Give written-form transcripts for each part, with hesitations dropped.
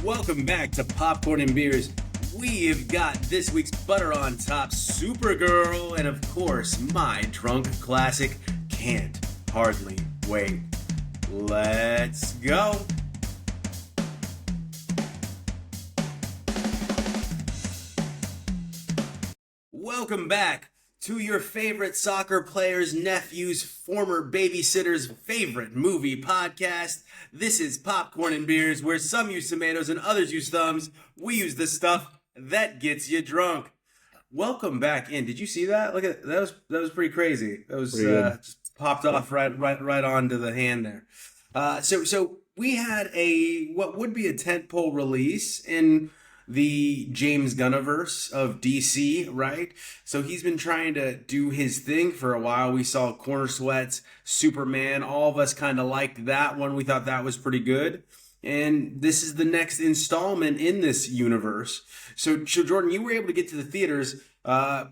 Welcome back to Popcorn and Beers. We have got this week's Butter on Top Supergirl, and of course, my drunk classic, Can't Hardly Wait. Let's go! Welcome back to your favorite soccer player's nephew's former babysitter's favorite movie podcast. This is Popcorn and Beers, where some use tomatoes and others use thumbs. We use the stuff that gets you drunk. Welcome back in. Did you see that? Look at that. That was pretty crazy. That was just popped off right onto the hand there. So we had what would be a tentpole release in the James Gunniverse of DC, right? So he's been trying to do his thing for a while. We saw Corner Sweats, Superman. All of us kind of liked that one. We thought that was pretty good. And this is the next installment in this universe. So Jordan, you were able to get to the theaters.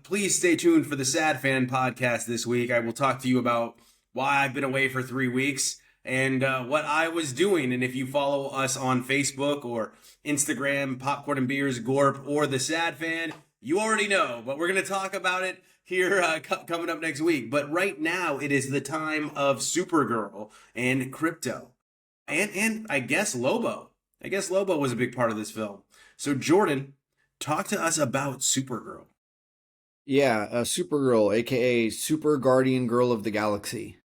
Please stay tuned for the Sad Fan podcast this week. I will talk to you about why I've been away for 3 weeks and what I was doing. And if you follow us on Facebook or Instagram, Popcorn and Beers, Gorp, or The Sad Fan, you already know. But we're going to talk about it here coming up next week. But right now, it is the time of Supergirl and Crypto. And I guess Lobo. I guess Lobo was a big part of this film. So Jordan, talk to us about Supergirl. Yeah, Supergirl, a.k.a. Super Guardian Girl of the Galaxy.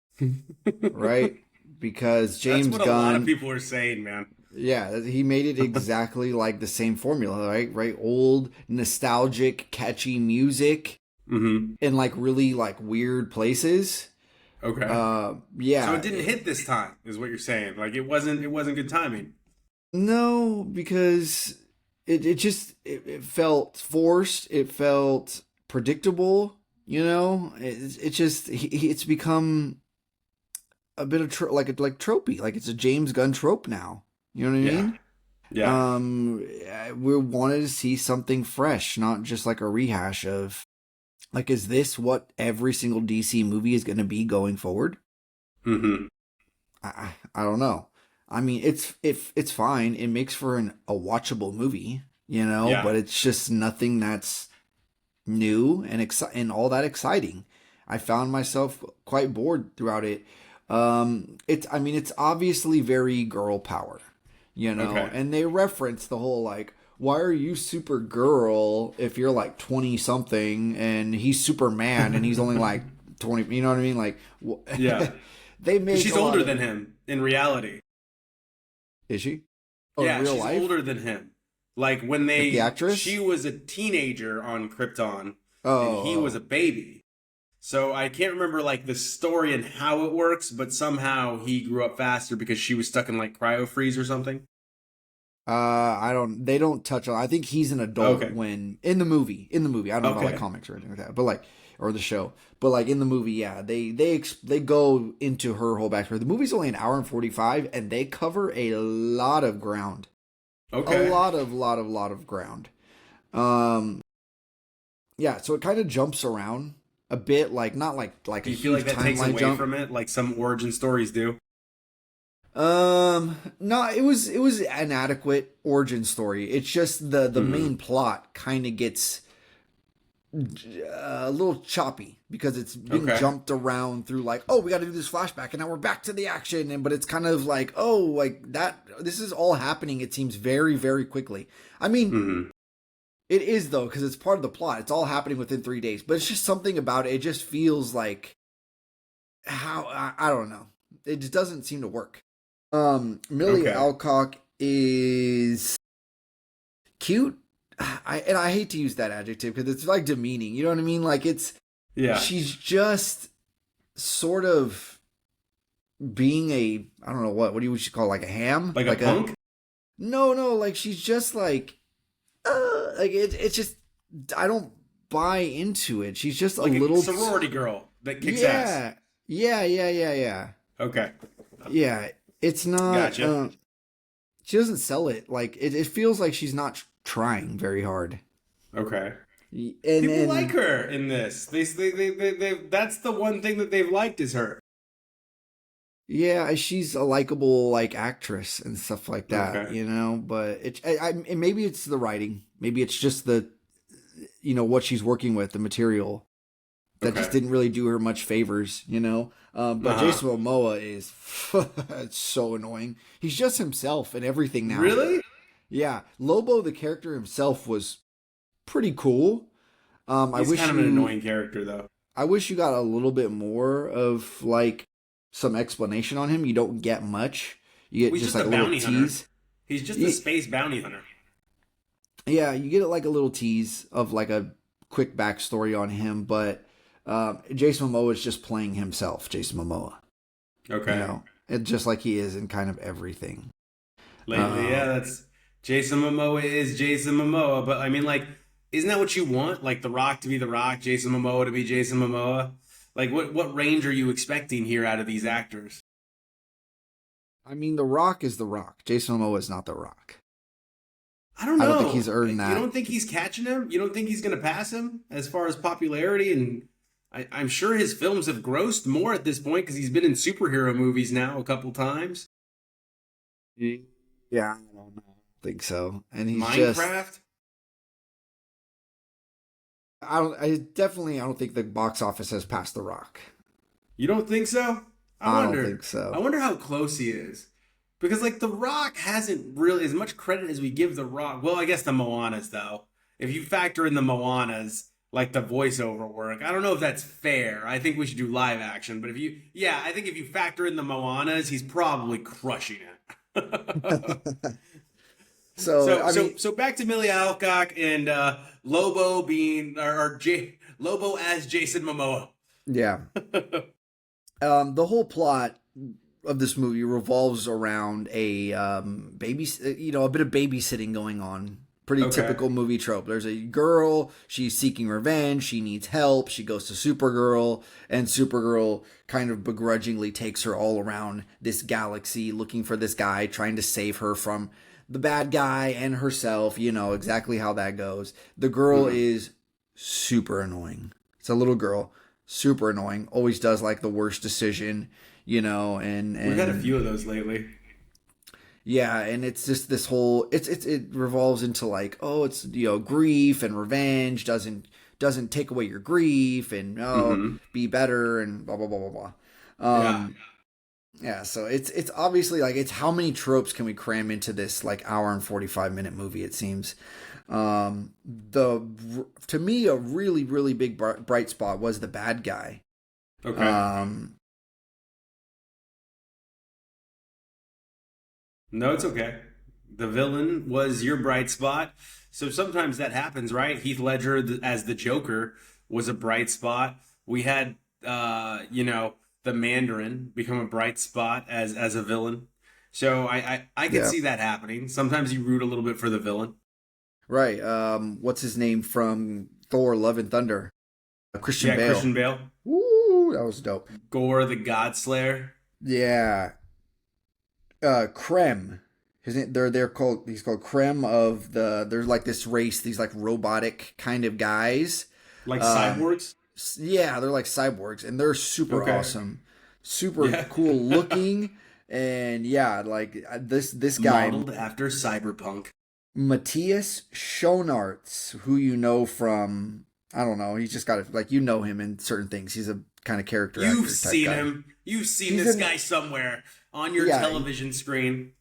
Right? Because James Gunn... That's what a lot of people are saying, man. Yeah, he made it exactly like the same formula, right? Right, old, nostalgic, catchy music in like really like weird places. Okay. Yeah. So it didn't hit this time, is what you're saying. Like it wasn't good timing. No, because it felt forced. It felt predictable. You know, it's become a bit of like tropey. Like it's a James Gunn trope now. You know what I mean? Yeah. We wanted to see something fresh, not just like a rehash of, like, is this what every single DC movie is going to be going forward? Mm-hmm. I don't know. I mean, it's fine. It makes for a watchable movie, you know, but it's just nothing that's new and all that exciting. I found myself quite bored throughout it. It's obviously very girl power. You know, and they reference the whole, like, why are you Supergirl if you're like 20 something and he's Superman and he's only like 20, you know what I mean? Like, yeah, they make she's older than him in reality. Is she? Oh, yeah, she's older than him. Like when like the actress? She was a teenager on Krypton and he was a baby. So I can't remember like the story and how it works, but somehow he grew up faster because she was stuck in like cryo freeze or something. They don't touch on, I think he's an adult when, in the movie, I don't know about like comics or anything like that, but like, or the show, but like in the movie, yeah, they go into her whole backstory. The movie's only an hour and 45 and they cover a lot of ground. Okay. A lot of ground. Yeah, so it kind of jumps around a bit, like not like do a you feel like that takes away jump from it, like some origin stories do? No, it was an adequate origin story. It's just the main plot kind of gets a little choppy because it's being jumped around through like, oh, we got to do this flashback and now we're back to the action, but it's kind of like, oh, like that. This is all happening. It seems very, very quickly. I mean. It is, though, because it's part of the plot. It's all happening within 3 days. But it's just something about it. It just feels like I don't know. It just doesn't seem to work. Millie Alcock is cute. I hate to use that adjective because it's like demeaning. You know what I mean? Like she's just sort of being I don't know what do you call, like a ham? Like a punk? No, like she's just like, like it's just, I don't buy into it. She's just like a little sorority girl that kicks ass. Yeah. Okay. Yeah, it's not. Gotcha. She doesn't sell it. Like it feels like she's not trying very hard. Okay. And people like her in this. They that's the one thing that they've liked is her. Yeah, she's a likable like actress and stuff like that, Okay. you know. But and maybe it's the writing, maybe it's just the what she's working with, the material that just Okay. didn't really do her much favors, you know. But Uh-huh. Jason Momoa is it's so annoying. He's just himself and everything now. Really? Yeah, Lobo the character himself was pretty cool. I He's wish kind of an you annoying character, though. I wish you got a little bit more of like some explanation on him. You don't get much. You Well, get he's just just like a a little bounty hunter. tease. He's just a Y- space bounty hunter. Yeah, you get like a little tease of like a quick backstory on him, but Jason Momoa is just playing himself, Jason Momoa. You Okay. know, and just like he is in kind of everything. Lately, yeah, Um, that's Jason Momoa is Jason Momoa. But I mean, like, isn't that what you want? Like The Rock to be The Rock, Jason Momoa to be Jason Momoa? Like, what range are you expecting here out of these actors? I mean, The Rock is The Rock. Jason Momoa is not The Rock. I don't I don't think he's know. earned You that. don't think he's catching him? You don't think he's going to pass him as far as popularity? And I'm sure his films have grossed more at this point because he's been in superhero movies now a couple times. Yeah, I don't know. Think so. And he's just Minecraft? I don't think the box office has passed The Rock. You don't think so? I I don't wonder. think I so. wonder how close he is. Because like The Rock hasn't really as much credit as we give The Rock. Well, I guess the Moanas though. If you factor in the Moanas, like the voiceover work, I don't know if that's fair. I think we should do live action. But yeah, I think if you factor in the Moanas, he's probably crushing it. So, so I so mean, so back to Millie Alcock and Lobo being Lobo as Jason Momoa. yeah. The whole plot of this movie revolves around a a bit of babysitting going on. Pretty Okay. typical movie trope. There's a girl, she's seeking revenge, she needs help, she goes to Supergirl, and Supergirl kind of begrudgingly takes her all around this galaxy looking for this guy, trying to save her from the bad guy and herself. You know exactly how that goes. The girl Mhm. is super annoying. It's a little girl, super annoying, always does like the worst decision, and We've had a and few of those lately. yeah, and it's just this whole it revolves into like, oh, it's grief and revenge doesn't take away your grief, and Hmm. be better, and blah blah blah blah blah. Yeah. Yeah, so it's obviously like, it's how many tropes can we cram into this like hour and 45-minute movie, it seems. The To me, a really really big bright spot was the bad guy. Okay. Um No, it's okay. The villain was your bright spot. So sometimes that happens, right? Heath Ledger as the Joker was a bright spot. We had, the Mandarin become a bright spot as a villain. So I could yeah, see that happening. Sometimes you root a little bit for the villain. right. What's his name from Thor: Love and Thunder? Christian Yeah, Bale. Christian Bale, Woo, that was dope. Gore the God Slayer. Yeah. Krem. They're called he's called Krem of there's like this race, these like robotic kind of guys. Like Um cyborgs. yeah, they're like cyborgs, and they're super Okay. awesome. Super Yeah. cool looking, and yeah, like this guy, Modeled after cyberpunk. Matthias Schoenaerts, who you know from, I don't know, he's just got like, him in certain things. He's a kind of character You've actor type seen guy. him. You've seen He's this in guy somewhere on your yeah, television screen.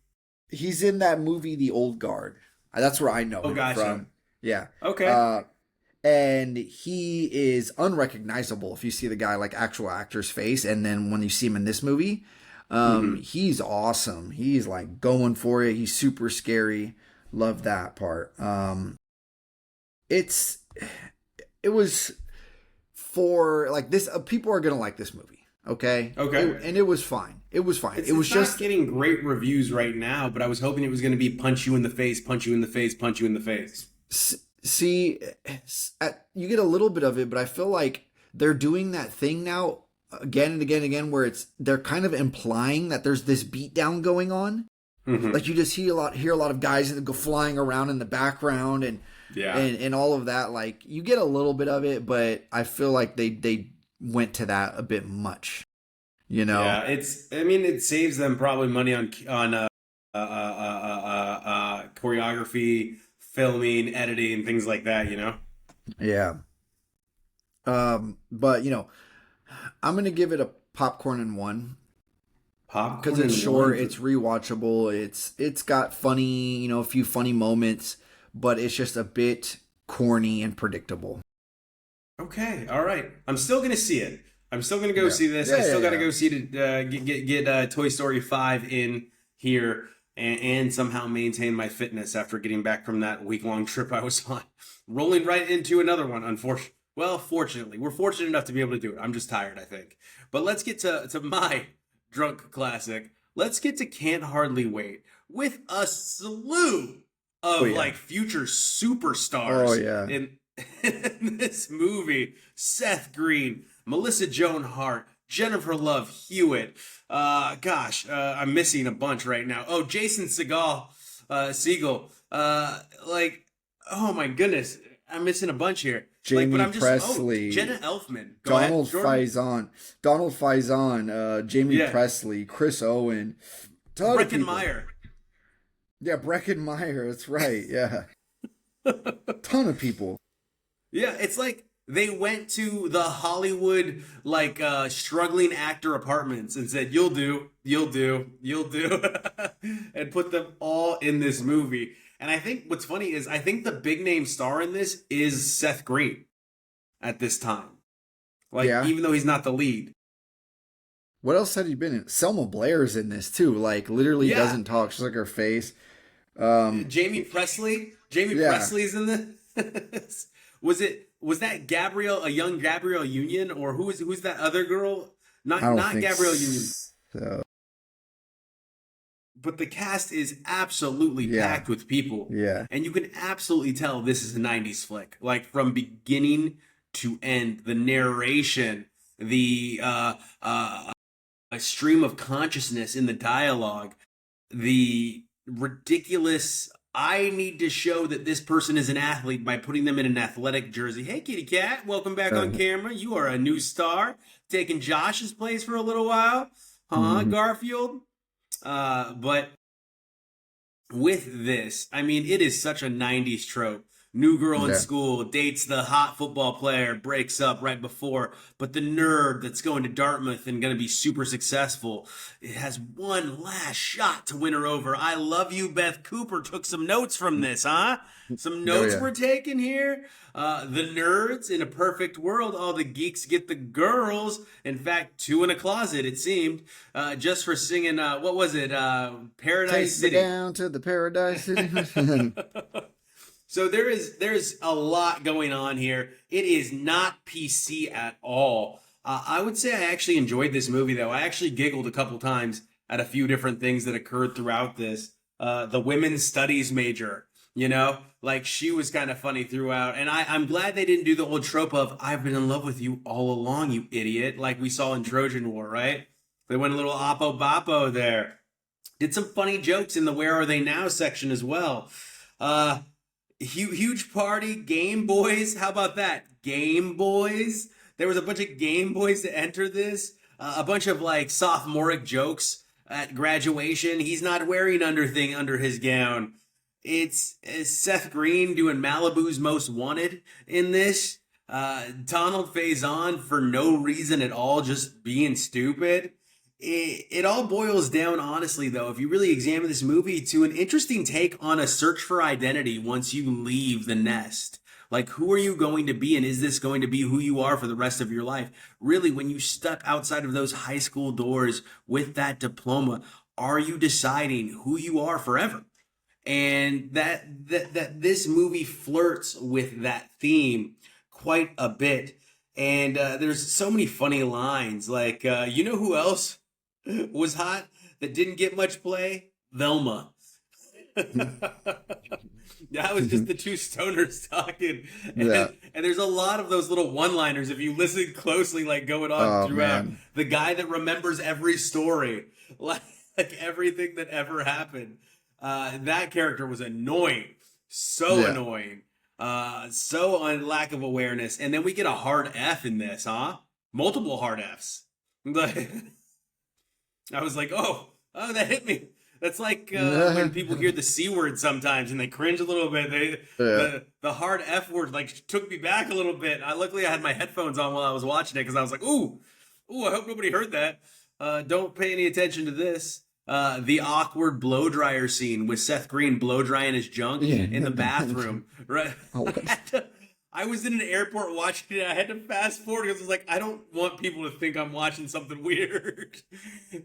he's in that movie The Old Guard. That's where I know Oh, him gotcha. from. Yeah. Okay. Uh and he is unrecognizable if you see the guy like actual actor's face, and then when you see him in this movie, Hmm. he's awesome. He's like going for it. He's super scary. Love that part. It's it was for like this. People are gonna like this movie, okay? Okay. And it was fine. It was fine. It's It was it's not just getting great reviews right now, but I was hoping it was going to be punch you in the face, punch you in the face, punch you in the face. see, you get a little bit of it, but I feel like they're doing that thing now again and again and again, where they're kind of implying that there's this beatdown going on. Hmm. Like, you just hear a lot of guys that go flying around in the background, and Yeah. and all of that. Like, you get a little bit of it, but I feel like they went to that a bit much. You know? Yeah, I mean, it saves them probably money on choreography, filming, editing, things like that. You know, Yeah. But I'm gonna give it a popcorn and one because popcorn it's and one. short, it's rewatchable, it's got funny, a few funny moments, but it's just a bit corny and predictable. Okay, all right. I'm still gonna see it. I'm still gonna go Yeah. see this. I Yeah, yeah, still gotta yeah. go see to get Toy Story 5 in here and somehow maintain my fitness after getting back from that week-long trip I was on. Rolling right into another one, unfortunately. Well, fortunately, we're fortunate enough to be able to do it. I'm just tired, I think. But let's get to my drunk classic. Let's get to Can't Hardly Wait with a slew Oh of yeah. like future Oh superstars yeah. in this movie. Seth Green, Melissa Joan Hart, Jennifer Love Hewitt. I'm missing a bunch right now. Oh, Jason Segel. Like, oh my goodness, I'm missing a bunch here. Like, but Jamie I'm just Presley, Jenna Elfman. Go ahead, Donald Jordan. Faison, Donald Faison, Jamie Yeah, Presley, Chris Owen, ton of Breckin people. Meyer. Yeah, Breckin Meyer. That's right. Yeah, ton of people. Yeah, it's like they went to the Hollywood like struggling actor apartments and said, "You'll do, you'll do, you'll do," and put them all in this movie. And I think what's funny is I think the big name star in this is Seth Green at this time. Like Yeah. even though he's not the lead. What else had he been in? Selma Blair's in this too. Like literally Yeah, doesn't talk. She's like her face. Um. Jamie Presley. Jamie Yeah. Presley's in this. Was that Gabrielle, a young Gabrielle Union, or who's that other girl? I Not don't not think Gabrielle Union. so. But the cast is absolutely Yeah. packed with people. Yeah. And you can absolutely tell this is a 90s flick. Like from beginning to end, the narration, the a stream of consciousness in the dialogue, the ridiculous I need to show that this person is an athlete by putting them in an athletic jersey. Hey, kitty cat, welcome back on camera. You are a new star, taking Josh's place for a little while. Huh, Mhm. Garfield? But with this, I mean, it is such a 90s trope. New girl in Yeah. school dates the hot football player, breaks up right before, but the nerd that's going to Dartmouth and going to be super successful, it has one last shot to win her over. I love you, Beth Cooper. Took some notes from this, huh? Some Oh notes yeah. were taken here. The nerds in a perfect world, all the geeks get the girls. In fact, two in a closet, it seemed, just for singing, what was it? Paradise Take me City. down to the Paradise City. So there's a lot going on here. It is not PC at all. I would say I actually enjoyed this movie though. I actually giggled a couple times at a few different things that occurred throughout this. The women's studies major, like she was kind of funny throughout. And I'm glad they didn't do the old trope of "I've been in love with you all along, you idiot," like we saw in Trojan War, right? They went a little oppo boppo there. Did some funny jokes in the "Where Are They Now" section as well. Uh, Huge party, Game Boys. How about that? Game Boys. There was a bunch of Game Boys to enter this. A bunch of like sophomoric jokes at graduation. He's not wearing underthing under his gown. It's Seth Green doing Malibu's Most Wanted in this. Donald Faison for no reason at all, just being stupid. It all boils down, honestly, though, if you really examine this movie, to an interesting take on a search for identity once you leave the nest. Like, who are you going to be, and is this going to be who you are for the rest of your life? Really, when you step outside of those high school doors with that diploma, are you deciding who you are forever? And that this movie flirts with that theme quite a bit. And there's so many funny lines. Like, you know who else was hot that didn't get much play? Velma. That was just the two stoners talking. Yeah. And there's a lot of those little one-liners if you listen closely, like going on Oh throughout. man. The guy that remembers every story, like everything that ever happened. That character was annoying. So Yeah. annoying. So on lack of awareness. And then we get a hard F in this, huh? Multiple hard Fs. Like, I was like, oh, that hit me. That's like when people hear the C word sometimes and they cringe a little bit. Yeah. The hard F word like took me back a little bit. Luckily I had my headphones on while I was watching it because I was like, ooh, I hope nobody heard that. Don't pay any attention to this. The awkward blow dryer scene with Seth Green blow drying his junk in the bathroom. Right. I was in an airport watching it. I had to fast forward because I was like, I don't want people to think I'm watching something weird.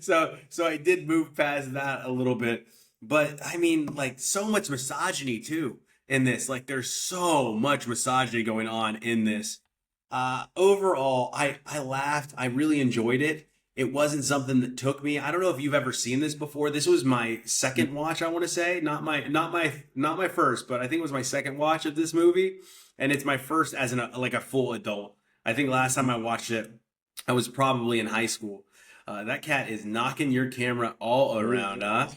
So I did move past that a little bit. But I mean, like, so much misogyny too in this. Like, there's so much misogyny going on in this. Overall, I laughed. I really enjoyed it. It wasn't something that took me. I don't know if you've ever seen this before. This was my second watch, I want to say. Not my first, but I think it was my second watch of this movie. And it's my first as like a full adult. I think last time I watched it, I was probably in high school. That cat is knocking your camera all around, huh?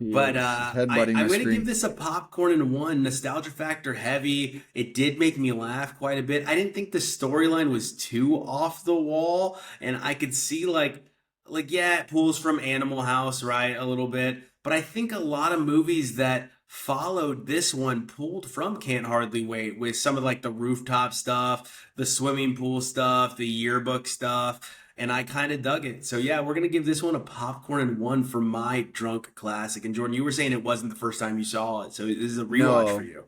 But I'm going to give this a popcorn and one. Nostalgia factor heavy. It did make me laugh quite a bit. I didn't think the storyline was too off the wall, and I could see like yeah, it pulls from Animal House, right, a little bit. But I think a lot of movies that followed this one pulled from Can't Hardly Wait with some of like the rooftop stuff, the swimming pool stuff, the yearbook stuff, and I kind of dug it. So yeah, we're gonna give this one a popcorn and one for my drunk classic. And Jordan, you were saying it wasn't the first time you saw it, so this is a rewatch for you.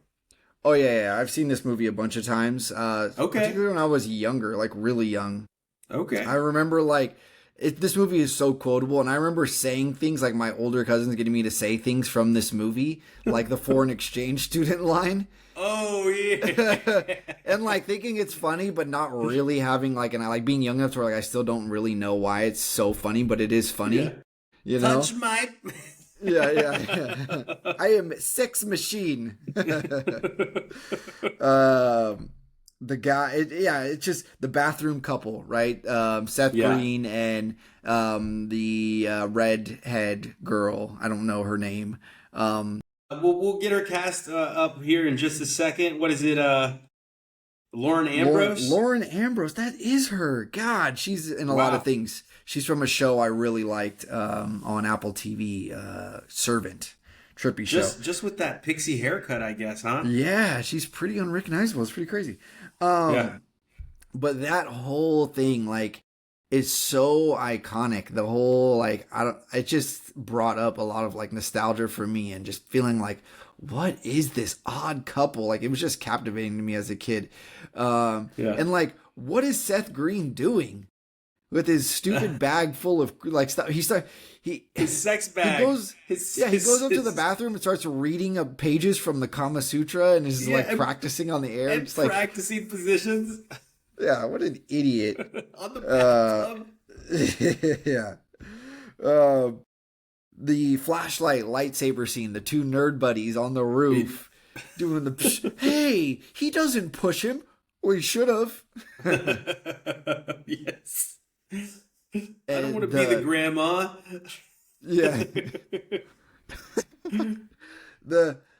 Oh yeah, I've seen this movie a bunch of times. Okay. Particularly when I was younger, like really young. Okay. I remember like this movie is so quotable, and I remember saying things like my older cousins getting me to say things from this movie, like the foreign exchange student line. Oh yeah. And like thinking it's funny, but not really having like, and I like being young enough to where like I still don't really know why it's so funny, but it is funny. Yeah. You know? Touch my. yeah. I am sex machine. The guy, it's just the bathroom couple, right? Seth Green and the redhead girl. I don't know her name. We'll get her cast up here in just a second. What is it? Lauren Ambrose? Lauren Ambrose, that is her. God, she's in a lot of things. She's from a show I really liked on Apple TV, Servant. Trippy show. Just with that pixie haircut, I guess, huh? Yeah, she's pretty unrecognizable. It's pretty crazy. But that whole thing, like, is so iconic. The whole, like, it just brought up a lot of, like, nostalgia for me and just feeling like, what is this odd couple? Like, it was just captivating to me as a kid. And, like, what is Seth Green doing with his stupid bag full of, like, stuff? His sex bag. He goes up to the bathroom and starts reading pages from the Kama Sutra and is like practicing on the air. And practicing positions. Yeah, what an idiot. On the bathtub. Yeah. The flashlight lightsaber scene, the two nerd buddies on the roof doing the hey, he doesn't push him. Well, he should have. Yes. I don't want to be the grandma. Yeah.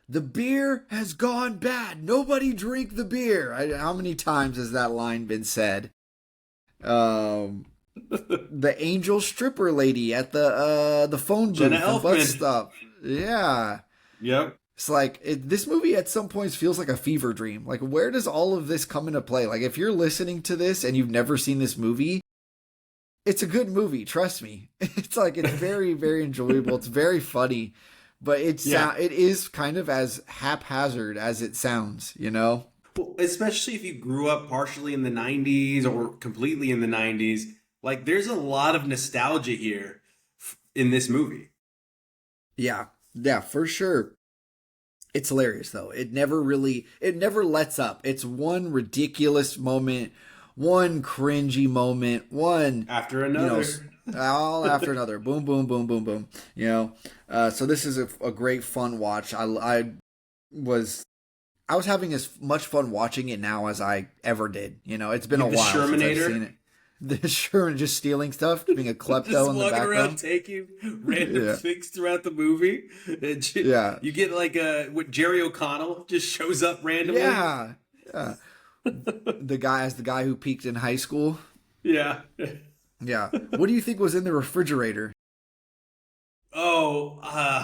The beer has gone bad. Nobody drink the beer. How many times has that line been said? The angel stripper lady at the phone booth, the bus stop. Yeah. Yep. It's like this movie at some points feels like a fever dream. Like, where does all of this come into play? Like, if you're listening to this and you've never seen this movie, it's a good movie. Trust me. It's like, it's very, very enjoyable. It's very funny, but it is kind of as haphazard as it sounds, you know? Well, especially if you grew up partially in the 90s or completely in the 90s. Like, there's a lot of nostalgia here in this movie. Yeah, for sure. It's hilarious, though. It never lets up. It's one ridiculous moment, one cringy moment, one after another. All after another. Boom, boom, boom, boom, boom. You know, so this is a great fun watch. I was having as much fun watching it now as I ever did. You know, it's been a while since I've seen it. The Sherman just stealing stuff, being a klepto in the background. Just walking around taking random things throughout the movie. You get like Jerry O'Connell just shows up randomly. Yeah. The guy who peaked in high school. Yeah. Yeah. What do you think was in the refrigerator?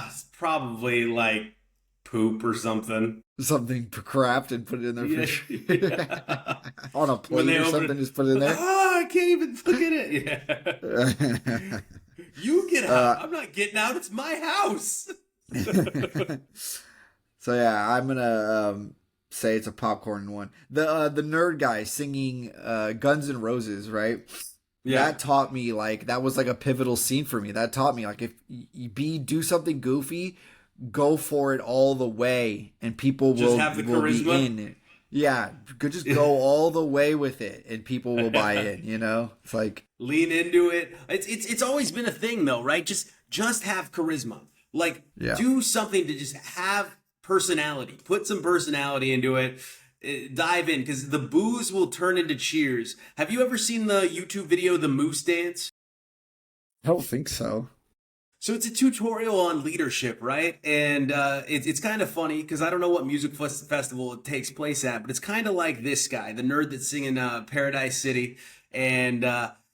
It's probably like poop or something. Something craft and put it in their Yeah, fridge. yeah. On a When plate they or open something, it, just put it in there. I can't even look at it. Yeah. You get out. I'm not getting out. It's my house. So yeah, I'm gonna say it's a popcorn one. The nerd guy singing Guns N' Roses, right? Yeah. That taught me like that was like a pivotal scene for me. That taught me like if you do something goofy, go for it all the way, and people Just have the will be charisma. in it. Yeah, could just go all the way with it, and people will buy in. You know, it's like Lean into it. It's always been a thing though, right? Just have charisma. Like yeah. do something to just have personality. Put some personality into it. Dive in because the boos will turn into cheers. Have you ever seen the YouTube video The Moose Dance? I don't think so. So it's a tutorial on leadership, right? And it's kind of funny because I don't know what music festival it takes place at, but it's kind of like this guy, the nerd that's singing Paradise City, and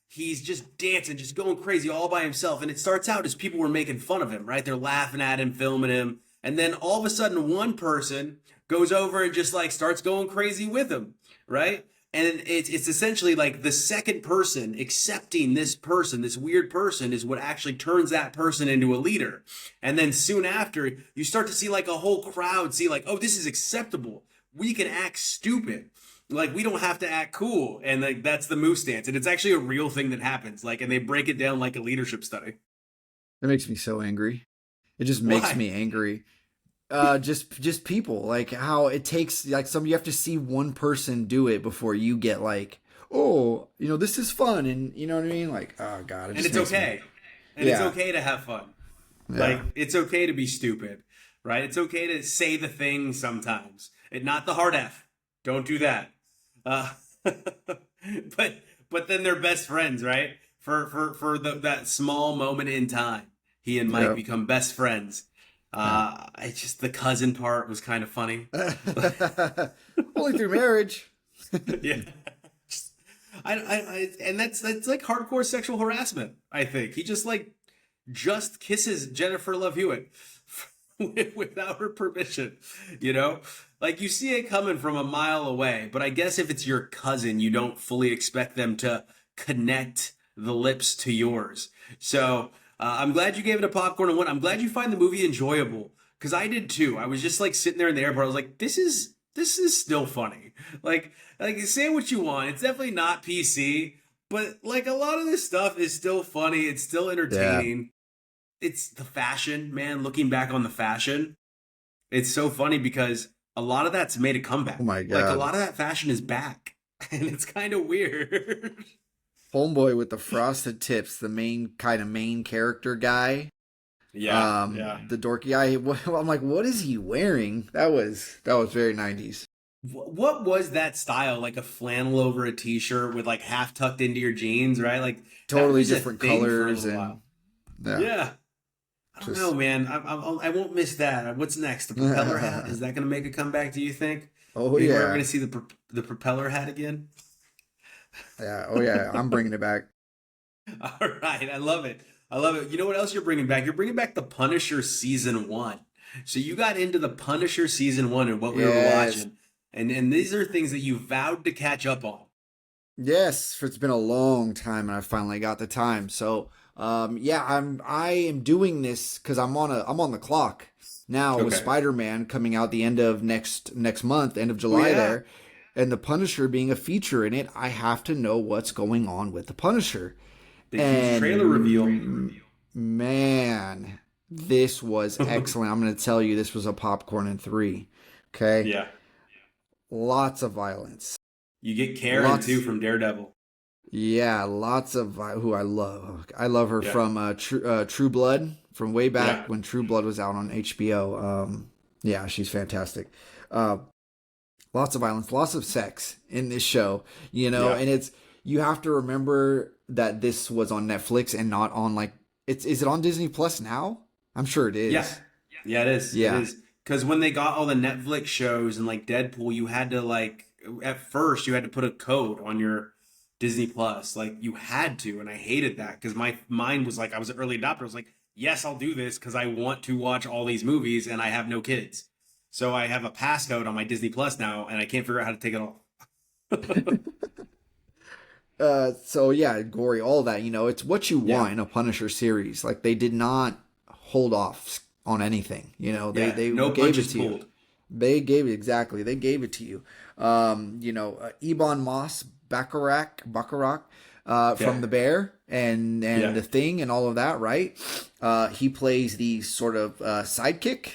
he's just dancing, just going crazy all by himself. And it starts out as people were making fun of him, right? They're laughing at him, filming him, and then all of a sudden one person goes over and just like starts going crazy with him, right? And it's essentially like the second person accepting this person, this weird person, is what actually turns that person into a leader. And then soon after, you start to see like a whole crowd see like, oh, this is acceptable. We can act stupid. Like we don't have to act cool. And like that's the moose dance. And it's actually a real thing that happens. Like, and they break it down like a leadership study. It makes me so angry. It just makes me angry. Just people, like how it takes like you have to see one person do it before you get like, oh, you know, this is fun, and you know what I mean, like, oh god, and it's okay. And it's okay to have fun. Like it's okay to be stupid, right? It's okay to say the thing sometimes, and not the hard F. Don't do that. But then they're best friends, right? For that small moment in time, he and Mike become best friends. It's just the cousin part was kind of funny. Only through marriage. Yeah. And that's like hardcore sexual harassment. I think he just kisses Jennifer Love Hewitt without her permission. You know, like you see it coming from a mile away. But I guess if it's your cousin, you don't fully expect them to connect the lips to yours. So. I'm glad you gave it a popcorn and one. I'm glad you find the movie enjoyable because I did too. I was just like sitting there in the airport. I was like, this is still funny. Like say what you want. It's definitely not PC, but like a lot of this stuff is still funny. It's still entertaining. Yeah. It's the fashion, man. Looking back on the fashion, it's so funny because a lot of that's made a comeback. Oh my god! Like a lot of that fashion is back, and it's kind of weird. Homeboy with the frosted tips, the main character guy. Yeah. The dorky guy. I'm like, what is he wearing? That was very 90s. What was that style? Like a flannel over a t-shirt with like half tucked into your jeans, right? Like totally different colors and yeah. I don't know, man. I won't miss that. What's next? The propeller hat? Is that going to make a comeback? Do you think? Oh yeah. We're going going to see the propeller hat again. Yeah. Oh yeah. I'm bringing it back. All right. I love it. You know what else you're bringing back? You're bringing back The Punisher season 1. So you got into The Punisher season 1 and what we were watching, and these are things that you vowed to catch up on. Yes, it's been a long time, and I finally got the time. So I am doing this because I'm on the clock now with Spider-Man coming out the end of next month, end of July there. And the Punisher being a feature in it, I have to know what's going on with the Punisher. Big trailer reveal. Man, this was excellent. I'm going to tell you, this was a popcorn in 3. Okay? Yeah. Lots of violence. You get Karen, too, from Daredevil. Yeah, lots of who I love. I love her from True Blood, from way back when True Blood was out on HBO. Yeah, she's fantastic. Lots of violence, lots of sex in this show, you know, and you have to remember that this was on Netflix and not on is it on Disney Plus now? I'm sure it is. Yeah, it is. Yeah. It is. Because when they got all the Netflix shows and like Deadpool, you had to at first you had to put a code on your Disney Plus. Like you had to, and I hated that because my mind was like, I was an early adopter. I was like, yes, I'll do this because I want to watch all these movies and I have no kids. So I have a passcode on my Disney Plus now and I can't figure out how to take it off. So yeah, gory, all that, it's what you Yeah. want in a Punisher series. Like they did not hold off on anything. They No gave it punches to you. pulled. They gave it exactly. They gave it to you. Ebon Moss, Baccarat, from The Bear and The Thing and all of that, right? He plays the sort of sidekick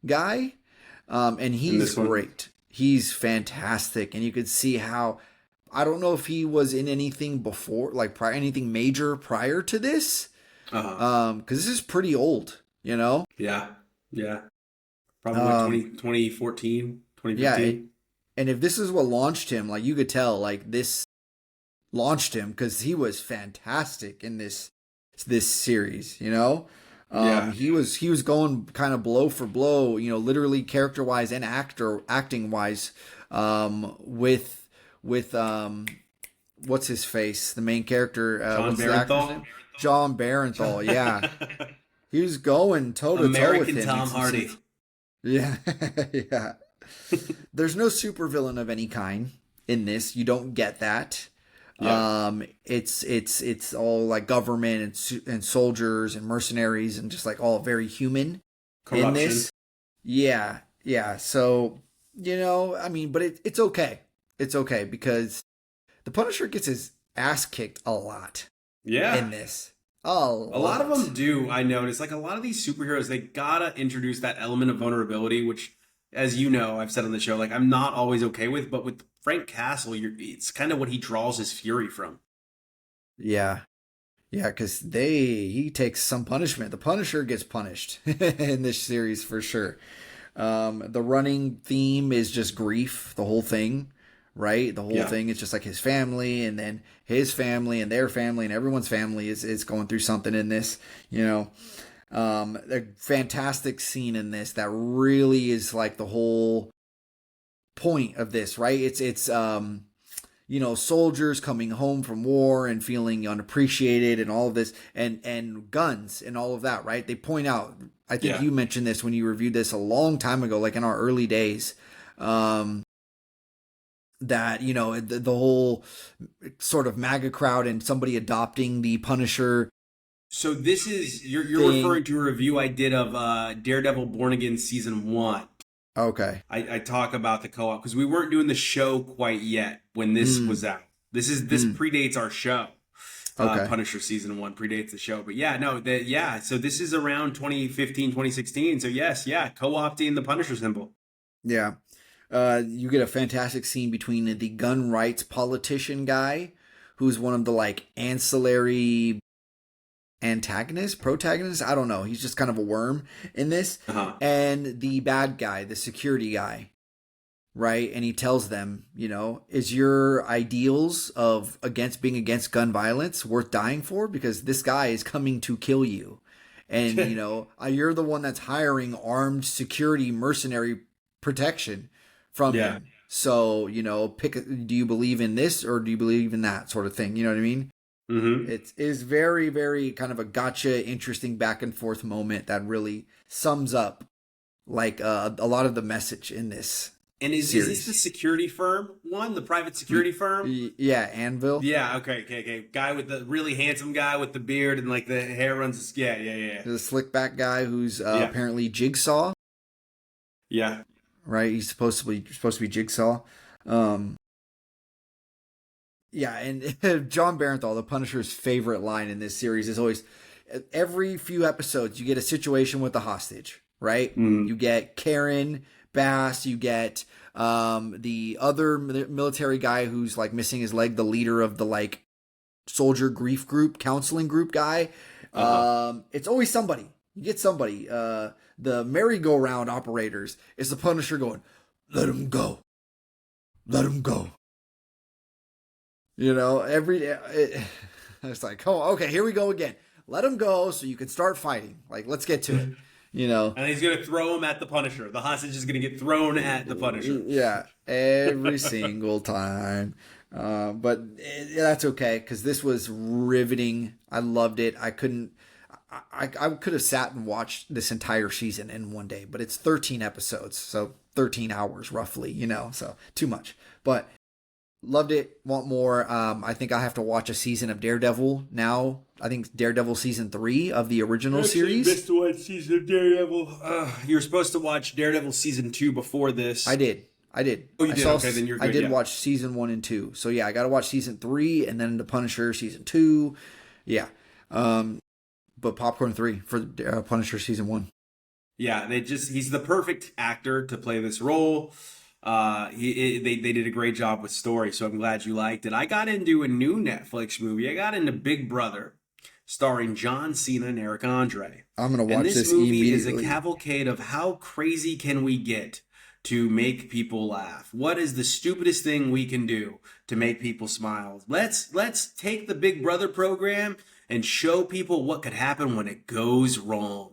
guy, and he's great. He's fantastic, and you could see how. I don't know if he was in anything before, like anything major prior to this, because this is pretty old, Yeah, yeah. Probably like 2014, 2015. Yeah, and if this is what launched him, like you could tell, like this launched him because he was fantastic in this series. He was going kind of blow for blow, literally character wise and acting wise, with what's his face, the main character, John Barenthal. John Barenthal, yeah. He was going toe to toe with him. Tom Hardy. Yeah, yeah. There's no supervillain of any kind in this. You don't get that. Yeah. It's all like government and soldiers and mercenaries and just like all very human. Corruption. In this. Yeah, yeah. So but it's okay. It's okay because the Punisher gets his ass kicked a lot. Yeah. In this. A lot of them do, I notice. Like a lot of these superheroes, they gotta introduce that element of vulnerability, which, as you know, I've said on the show, like I'm not always okay with, but with Frank Castle, it's kind of what he draws his fury from. Yeah. Yeah, because he takes some punishment. The Punisher gets punished in this series for sure. The running theme is just grief, the whole thing. Right? The whole thing is just like his family and then his family and their family and everyone's family is going through something in this, a fantastic scene in this that really is like the whole point of this, right? It's soldiers coming home from war and feeling unappreciated and all of this and guns and all of that, right? They point out, I think you mentioned this when you reviewed this a long time ago, like in our early days, that the whole sort of MAGA crowd and somebody adopting the Punisher. So this is you're referring to a review I did of Daredevil Born Again season 1. Okay. I talk about the co-op because we weren't doing the show quite yet when this was out. This predates our show. Okay. Punisher season 1 predates the show, but so this is around 2015, 2016. So yes, co-opting the Punisher symbol. Yeah. You get a fantastic scene between the gun rights politician guy, who's one of the like ancillary protagonists. I don't know. He's just kind of a worm in this. And the bad guy, the security guy, right? And he tells them, is your ideals of being against gun violence worth dying for? Because this guy is coming to kill you. And, you're the one that's hiring armed security mercenary protection from him. So, do you believe in this or do you believe in that sort of thing? You know what I mean? Mm-hmm. It is very, very kind of a gotcha, interesting back and forth moment that really sums up like a lot of the message in this. And is this the security firm one, the private security firm? Yeah, Anvil. Yeah, okay. Guy with the really handsome guy with the beard and like the hair runs. Yeah. The slick back guy who's apparently Jigsaw. Yeah. Right, he's supposed to be Jigsaw. And John Barenthal, the Punisher's favorite line in this series is always, every few episodes you get a situation with a hostage, right? You get Karen Bass, you get the other military guy who's like missing his leg, the leader of the like soldier grief group, counseling group guy. It's always somebody. You get somebody. The merry-go-round operators is the Punisher going, let him go. Let him go. It's like, oh, okay, here we go again. Let him go so you can start fighting. Like, let's get to it. And he's going to throw him at the Punisher. The hostage is going to get thrown at the Punisher. Yeah, every single time. But that's okay, because this was riveting. I loved it. I could have sat and watched this entire season in one day, but it's 13 episodes, so 13 hours roughly, so too much. But loved it, want more. I think I have to watch a season of Daredevil now. I think Daredevil season 3 of the original series. Missed one season of Daredevil. You were supposed to watch Daredevil season 2 before this. I did. Oh, you did? Okay, then you're good. I did watch season 1 and 2. So yeah, I got to watch season 3 and then The Punisher season 2. Yeah. But Popcorn 3 for Punisher season 1. Yeah, he's the perfect actor to play this role. They did a great job with story, so I'm glad you liked it. I got into a new Netflix movie. I got into Big Brother, starring John Cena and Eric Andre. I'm gonna watch this movie immediately. Is a cavalcade of how crazy can we get to make people laugh. What is the stupidest thing we can do to make people smile? Let's take the Big Brother program and show people what could happen when it goes wrong.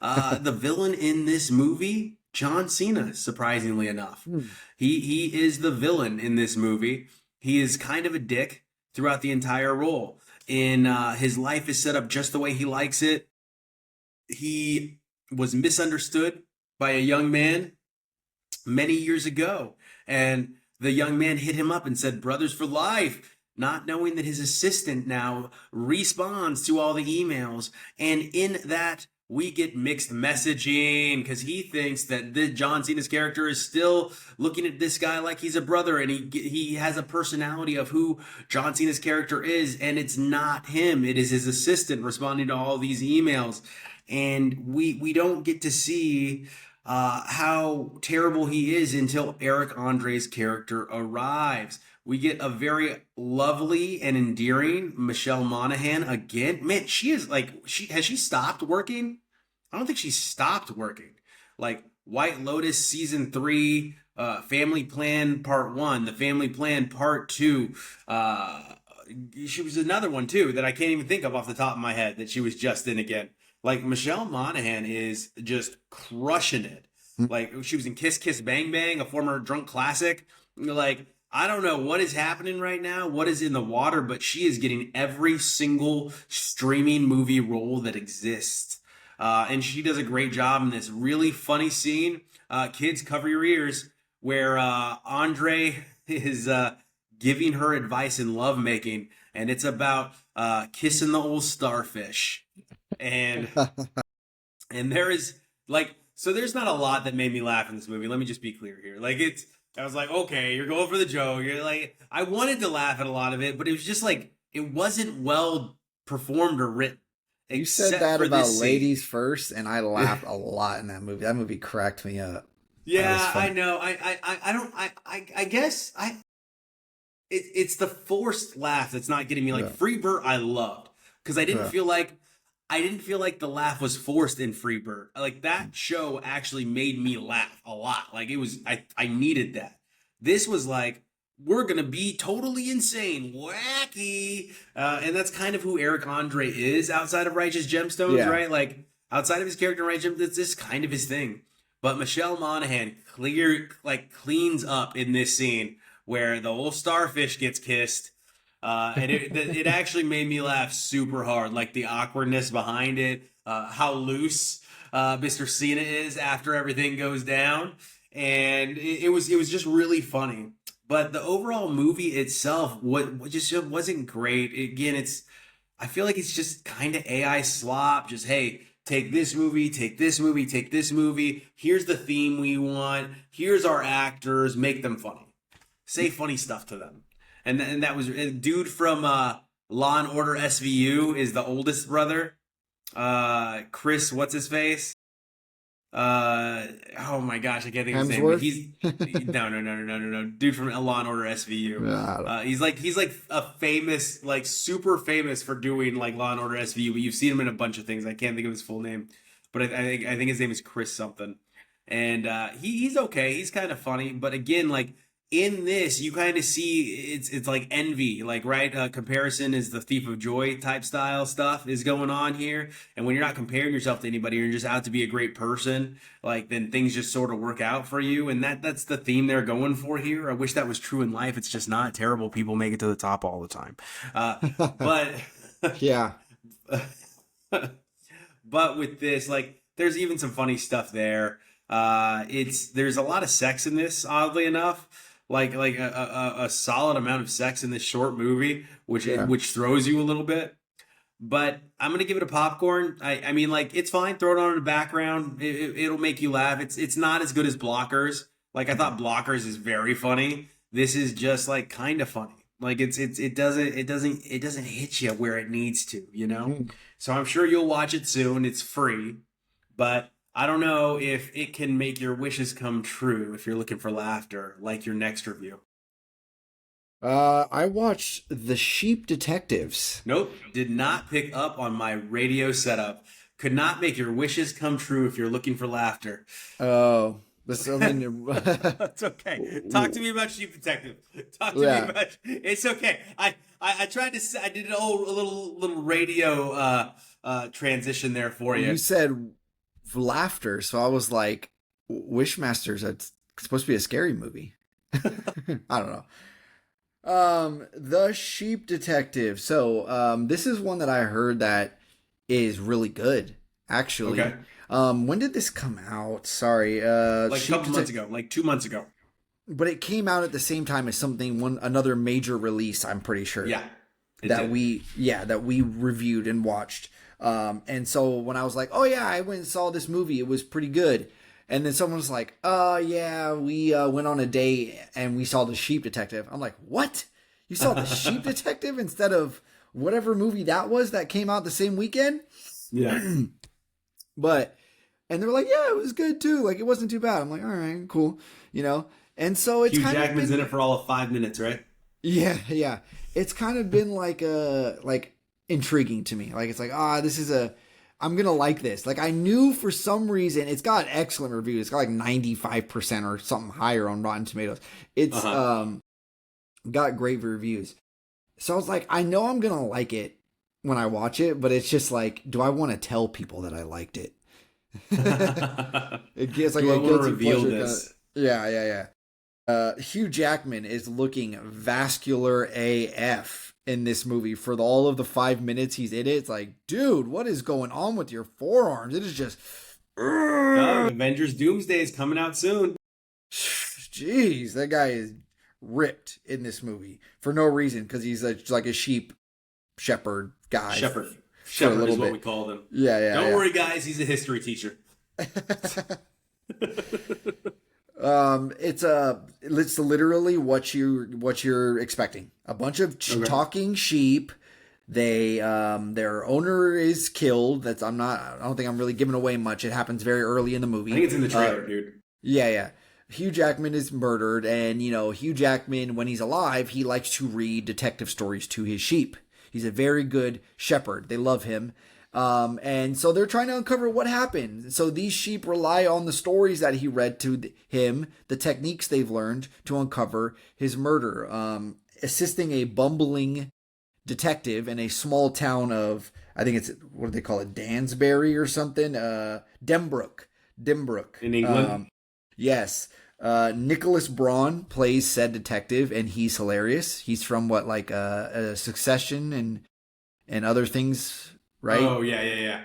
The villain in this movie, John Cena, surprisingly enough. He is the villain in this movie. He is kind of a dick throughout the entire role. His life is set up just the way he likes it. He was misunderstood by a young man many years ago. And the young man hit him up and said, "Brothers for life," not knowing that his assistant now responds to all the emails. And in that, we get mixed messaging because he thinks that John Cena's character is still looking at this guy like he's a brother, and he has a personality of who John Cena's character is, and it's not him. It is his assistant responding to all these emails. And we don't get to see how terrible he is until Eric Andre's character arrives. We get a very lovely and endearing Michelle Monaghan again. Man, she is has she stopped working? I don't think she stopped working. Like White Lotus season 3, Family Plan Part 1, The Family Plan Part 2. She was another one too that I can't even think of off the top of my head that she was just in again. Like Michelle Monaghan is just crushing it. Like she was in Kiss Kiss Bang Bang, a former drunk classic. Like, I don't know what is happening right now, what is in the water, but she is getting every single streaming movie role that exists. And she does a great job in this really funny scene. Kids, cover your ears, where Andre is giving her advice in lovemaking, and it's about kissing the old starfish. And there is so there's not a lot that made me laugh in this movie. Let me just be clear here. I was like, okay, you're going for the joke. You're like, I wanted to laugh at a lot of it, but it was just like, it wasn't well performed or written. You said that about Ladies First, and I laughed a lot in that movie. That movie cracked me up. Yeah, I know. I guess it's the forced laugh that's not getting me. Like Freebird, I loved because I didn't feel like the laugh was forced in Freebird. Like that show actually made me laugh a lot. Like it was, I needed that. This was like, we're going to be totally insane, wacky. And that's kind of who Eric Andre is outside of Righteous Gemstones, right? Like outside of his character in Righteous Gemstones, this is kind of his thing. But Michelle Monaghan cleans up in this scene where the old starfish gets kissed. And it actually made me laugh super hard, like the awkwardness behind it, how loose Mr. Cena is after everything goes down, and it was just really funny. But the overall movie itself, just wasn't great. Again, I feel like it's just kind of AI slop. Just hey, take this movie, take this movie, take this movie. Here's the theme we want. Here's our actors. Make them funny. Say funny stuff to them. And that was a dude from Law and Order SVU is the oldest brother. Chris, what's his face? Oh my gosh, I can't think of his name. He's no. Dude from Law and Order SVU. He's like a famous, like super famous for doing like Law and Order SVU. But you've seen him in a bunch of things. I can't think of his full name, but I think his name is Chris something. And he's okay. He's kind of funny, but again, like. In this, you kind of see it's like envy, like right comparison is the thief of joy type style stuff is going on here. And when you're not comparing yourself to anybody, you're just out to be a great person. Like then things just sort of work out for you, and that's the theme they're going for here. I wish that was true in life. It's just not. Terrible people make it to the top all the time. But yeah. But with this, like, there's even some funny stuff there. There's a lot of sex in this, oddly enough. Like a solid amount of sex in this short movie, which throws you a little bit. But I'm gonna give it a popcorn. I mean, like, it's fine. Throw it on in the background. It'll make you laugh. It's not as good as Blockers. Like, I thought Blockers is very funny. This is just like kind of funny. Like, it doesn't hit you where it needs to, you know? Mhm. So I'm sure you'll watch it soon. It's free, but I don't know if it can make your wishes come true if you're looking for laughter, like your next review. I watched The Sheep Detectives. Nope, did not pick up on my radio setup. Could not make your wishes come true if you're looking for laughter. Oh, this only. It's okay. Talk to me about Sheep Detective. Talk to me about. It's okay. I tried to. I did a little radio transition there for you. You said laughter, so I was like, Wishmasters. It's supposed to be a scary movie. I don't know. The Sheep Detective. So, this is one that I heard that is really good, actually. Okay. When did this come out? Sorry, like a couple months ago, like 2 months ago. But it came out at the same time as another major release, I'm pretty sure. Yeah. That we reviewed and watched. And so when I was like, oh yeah, I went and saw this movie, it was pretty good. And then someone was like, oh yeah, we went on a date and we saw The Sheep Detective. I'm like, what? You saw The Sheep Detective instead of whatever movie that was that came out the same weekend? Yeah. And they were like, yeah, it was good too. Like, it wasn't too bad. I'm like, all right, cool. You know? And so it's Hugh kind Jackman's in it for all of 5 minutes, right? Yeah. It's kind of been like intriguing to me. Like, it's like, I'm going to like this. Like, I knew for some reason it's got excellent reviews. It's got like 95% or something higher on Rotten Tomatoes. It's got great reviews. So I was like, I know I'm going to like it when I watch it, but it's just like, do I want to tell people that I liked it? It gets like a guilty pleasure. This? Yeah. Hugh Jackman is looking vascular AF in this movie for all of the 5 minutes he's in it. It's like, dude, what is going on with your forearms? It is just. Avengers Doomsday is coming out soon. Jeez, that guy is ripped in this movie for no reason because he's like a sheep shepherd guy. Shepherd is what we call him. Yeah. Don't worry, guys. He's a history teacher. It's literally what you're expecting. A bunch of talking sheep. Their owner is killed. I don't think I'm really giving away much. It happens very early in the movie. I think it's in the trailer, dude. Yeah. Hugh Jackman is murdered, and Hugh Jackman, when he's alive, he likes to read detective stories to his sheep. He's a very good shepherd. They love him. And so they're trying to uncover what happened. So these sheep rely on the stories that he read to him, the techniques they've learned to uncover his murder, assisting a bumbling detective in a small town of, I think it's, what do they call it? Dansbury or something? Denbrook. In England? Yes. Nicholas Braun plays said detective, and he's hilarious. He's from Succession and other things, right? Oh, yeah.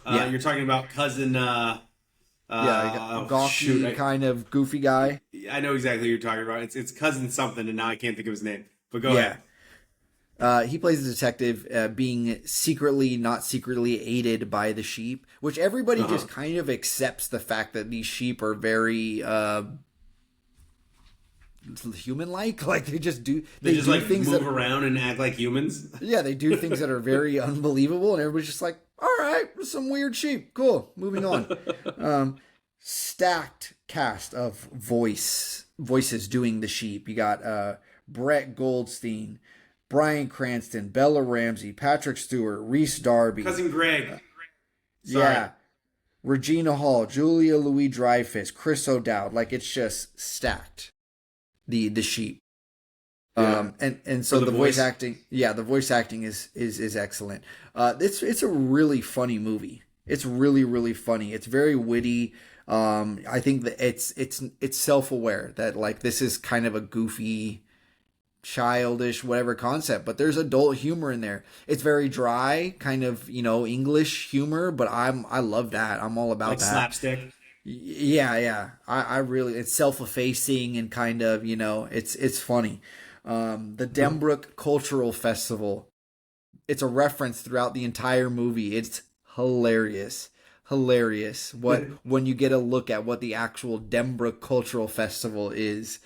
You're talking about cousin... gawky kind of goofy guy. I know exactly who you're talking about. It's cousin something, and now I can't think of his name. But go ahead. He plays a detective being not secretly aided by the sheep, which everybody just kind of accepts the fact that these sheep are very human-like. Like, they just do things move around and act like humans. Yeah, they do things that are very unbelievable, and everybody's just like, all right, some weird sheep. Cool, moving on. Stacked cast of voices doing the sheep. You got Brett Goldstein, Bryan Cranston, Bella Ramsey, Patrick Stewart, Rhys Darby. Cousin Greg. Yeah. Regina Hall, Julia Louis-Dreyfus, Chris O'Dowd. Like, it's just stacked. The sheep. Yeah. And so the voice acting, the voice acting is excellent. It's a really funny movie. It's really, really funny. It's very witty. I think that it's self-aware that, like, this is kind of a goofy childish, whatever concept, but there's adult humor in there. It's very dry, kind of, English humor, but I love that. I'm all about Like that. slapstick. Yeah, yeah. I really, it's self-effacing and kind of, it's funny. The Denbrook Cultural Festival. It's a reference throughout the entire movie. It's hilarious. Hilarious. When you get a look at what the actual Denbrook Cultural Festival is.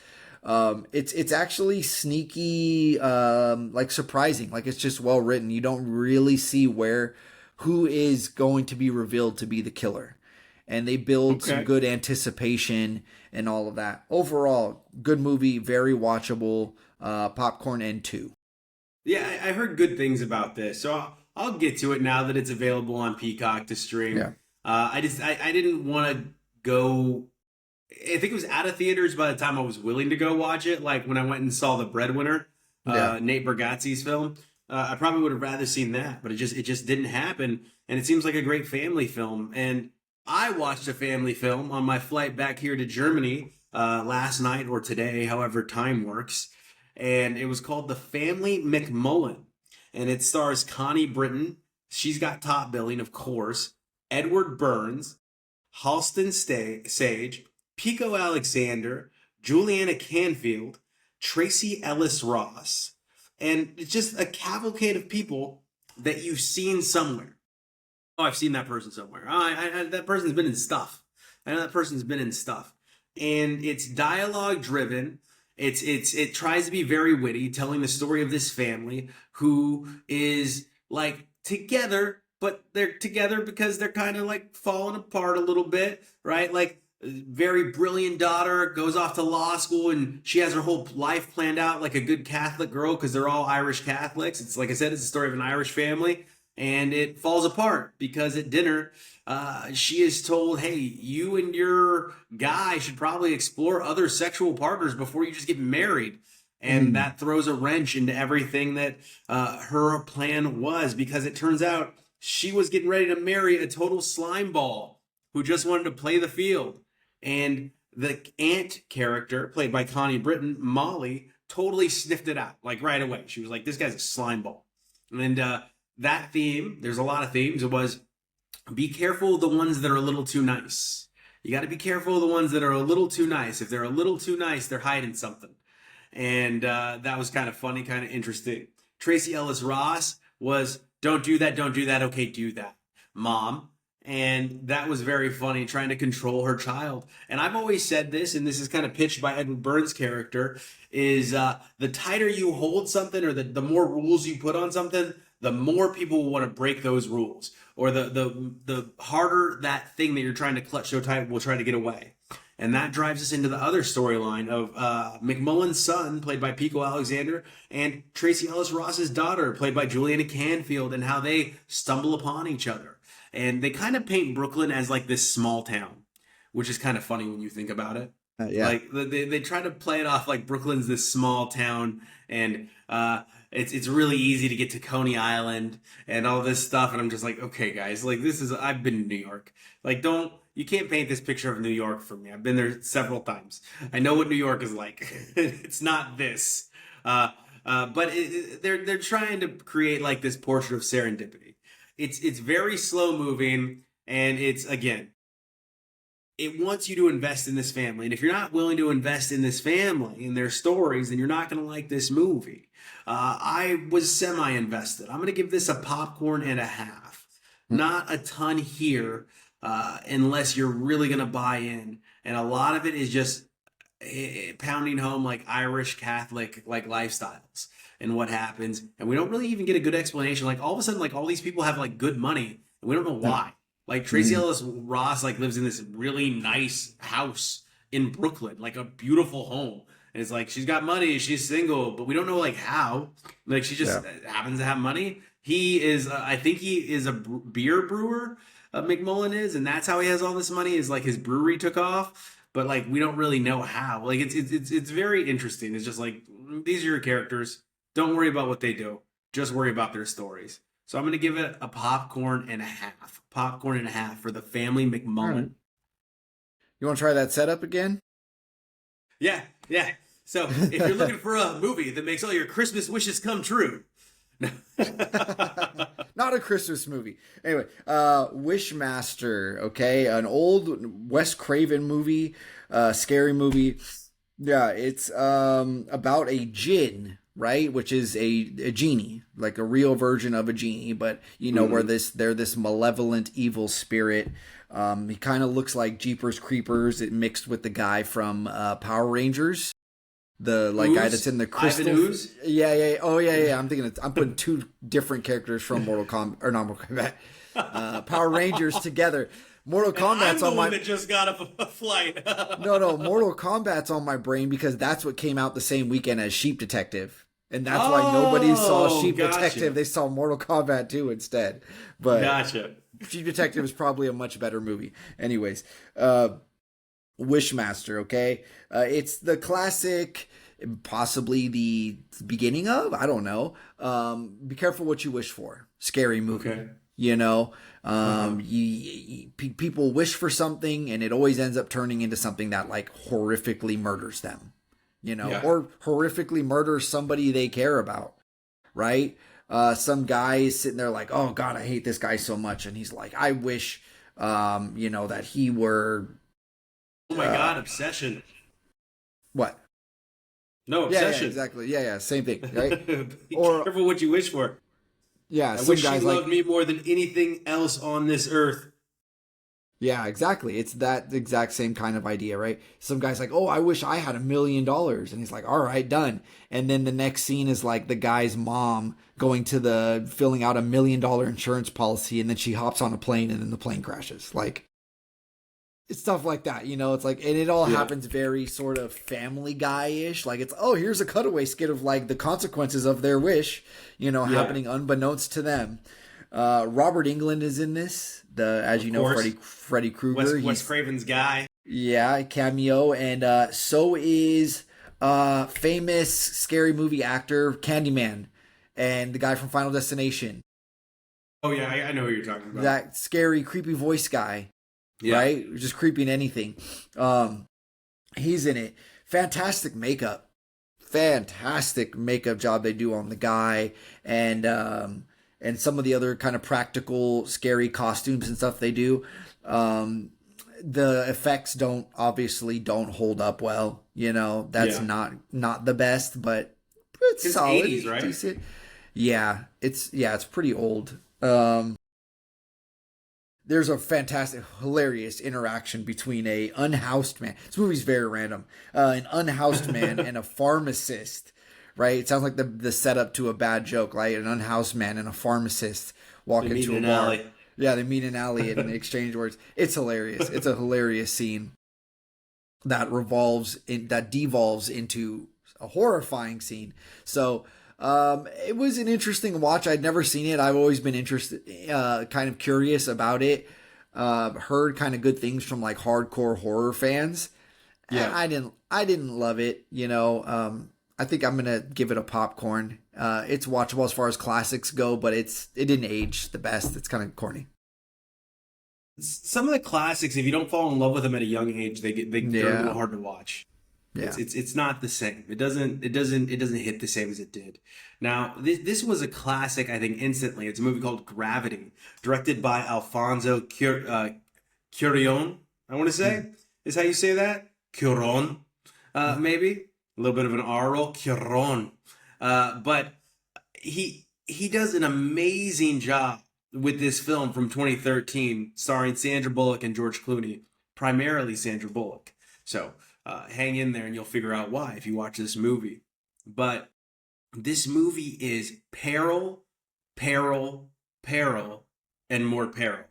It's actually sneaky, like surprising. Like it's just well written. You don't really see who is going to be revealed to be the killer, and they build some Okay. good anticipation and all of that. Overall, good movie, very watchable. Popcorn and two. Yeah, I heard good things about this, so I'll get to it now that it's available on Peacock to Yeah, stream. I didn't want to go. I think it was out of theaters by the time I was willing to go watch it. Like when I went and saw The Breadwinner, yeah. Nate Bargatze's film. I probably would have rather seen that, but it just didn't happen. And it seems like a great family film. And I watched a family film on my flight back here to Germany last night or today, however time works. And it was called The Family McMullen. And it stars Connie Britton. She's got top billing, of course. Edward Burns, Sage, Pico Alexander, Juliana Canfield, Tracy Ellis Ross. And it's just a cavalcade of people that you've seen somewhere. Oh, I've seen that person somewhere. Oh, that person's been in stuff. I know that person's been in stuff. And it's dialogue driven. It tries to be very witty, telling the story of this family who is like together, but they're together because they're kind of like falling apart a little bit, right? Like very brilliant daughter goes off to law school and she has her whole life planned out like a good Catholic girl because they're all Irish Catholics. It's like I said, it's the story of an Irish family, and it falls apart because at dinner she is told, hey, you and your guy should probably explore other sexual partners before you just get married. And that throws a wrench into everything that her plan was, because it turns out she was getting ready to marry a total slime ball who just wanted to play the field. And the aunt character, played by Connie Britton, Molly, totally sniffed it out, like right away. She was like, this guy's a slime ball. And that theme, there's a lot of themes. It was, be careful of the ones that are a little too nice. You got to be careful of the ones that are a little too nice. If they're a little too nice, they're hiding something. And that was kind of funny, kind of interesting. Tracy Ellis Ross was, don't do that, don't do that, okay, do that, Mom. And that was very funny, trying to control her child. And I've always said this, and this is kind of pitched by Edward Burns' character, is the tighter you hold something, or the more rules you put on something, the more people will want to break those rules. Or the harder that thing that you're trying to clutch so tight will try to get away. And that drives us into the other storyline of McMullen's son, played by Pico Alexander, and Tracy Ellis Ross's daughter, played by Juliana Canfield, and how they stumble upon each other. And they kind of paint Brooklyn as like this small town, which is kind of funny when you think about it. Yeah. Like they try to play it off like Brooklyn's this small town, and it's really easy to get to Coney Island and all this stuff. And I'm just like, okay, guys, like I've been to New York. Like you can't paint this picture of New York for me. I've been there several times. I know what New York is like. It's not this. But they're trying to create like this portrait of serendipity. It's very slow moving, and it's, again, it wants you to invest in this family. And if you're not willing to invest in this family and their stories, then you're not going to like this movie. I was semi-invested. I'm going to give this a popcorn and a half. Not a ton here, unless you're really going to buy in. And a lot of it is just pounding home like Irish Catholic like lifestyles and what happens. And we don't really even get a good explanation. Like all of a sudden, like all these people have like good money and we don't know why. Like Tracy Ellis Ross like lives in this really nice house in Brooklyn, like a beautiful home. And it's like she's got money, she's single, but we don't know like how. Like she just happens to have money. He is, I think he is a beer brewer. McMullen is, and that's how he has all this money. Is like his brewery took off, but like we don't really know how. Like it's very interesting. It's just like, these are your characters. Don't worry about what they do. Just worry about their stories. So I'm going to give it a popcorn and a half. Popcorn and a half for the Family McMullen. You want to try that setup again? Yeah. So if you're looking for a movie that makes all your Christmas wishes come true. Not a Christmas movie. Anyway, Wishmaster, okay? An old Wes Craven movie, scary movie. Yeah, it's about a djinn, right? Which is a genie, like a real version of a genie, but you know, where they're this malevolent evil spirit. He kind of looks like Jeepers Creepers mixed with the guy from Power Rangers. The like guy that's in the crystal. Yeah. Oh yeah. I'm putting two different characters from Mortal Kombat or not Mortal Kombat, Power Rangers together. Mortal Kombat's on my. That just got a flight. No. Mortal Kombat's on my brain because that's what came out the same weekend as Sheep Detective, and that's why nobody saw Sheep Detective. They saw Mortal Kombat 2 instead. But gotcha. Sheep Detective is probably a much better movie. Anyways, Wishmaster. Okay, it's the classic. Possibly the beginning of, I don't know. Be careful what you wish for. Scary movie. Okay. You know, people wish for something and it always ends up turning into something that like horrifically murders them, you know, or horrifically murders somebody they care about. Right. Some guy is sitting there like, oh God, I hate this guy so much. And he's like, I wish, you know, that he were. Oh my God. Obsession. What? No, obsession. Yeah, exactly. Yeah, same thing, right? Be careful what you wish for. Yeah, I wish she loved me more than anything else on this earth. Yeah, exactly. It's that exact same kind of idea, right? Some guy's like, oh, I wish I had $1 million. And he's like, all right, done. And then the next scene is like the guy's mom going to filling out $1 million insurance policy. And then she hops on a plane and then the plane crashes. Like, it's stuff like that, you know, it's like, and it all happens very sort of Family Guy-ish. Like it's, oh, here's a cutaway skit of like the consequences of their wish, you know, happening unbeknownst to them. Robert Englund is in this, as you know, Freddy Krueger. Wes Craven's guy. Yeah, cameo. And so is famous scary movie actor Candyman and the guy from Final Destination. Oh yeah, I know who you're talking about. That scary, creepy voice guy. Yeah. Right? Just creeping anything. He's in it. Fantastic makeup job they do on the guy, and some of the other kind of practical scary costumes and stuff they do. The effects don't hold up well, you know. That's not the best, but it's solid. 80s, right? Decent. Yeah, it's pretty old. There's a fantastic, hilarious interaction between a unhoused man. This movie's very random. An unhoused man and a pharmacist, right? It sounds like the setup to a bad joke, right? An unhoused man and a pharmacist walk into a bar. Alley. Yeah, they meet in an alley and exchange words. It's hilarious. It's a hilarious scene that devolves into a horrifying scene. So, it was an interesting watch. I'd never seen it. I've always been interested, kind of curious about it. Heard kind of good things from like hardcore horror fans. Yeah, I didn't love it. You know, I think I'm gonna give it a popcorn. It's watchable as far as classics go, but it didn't age the best. It's kind of corny. Some of the classics, if you don't fall in love with them at a young age, they're a little hard to watch. Yeah. It's not the same. It doesn't hit the same as it did. Now, this was a classic, I think, instantly. It's a movie called Gravity, directed by Alfonso Cuarón, I want to say. Is how you say that? Cuarón, maybe. A little bit of an R roll. Cuarón. But he does an amazing job with this film from 2013, starring Sandra Bullock and George Clooney. Primarily Sandra Bullock. So, hang in there and you'll figure out why if you watch this movie. But this movie is peril, peril, peril, and more peril.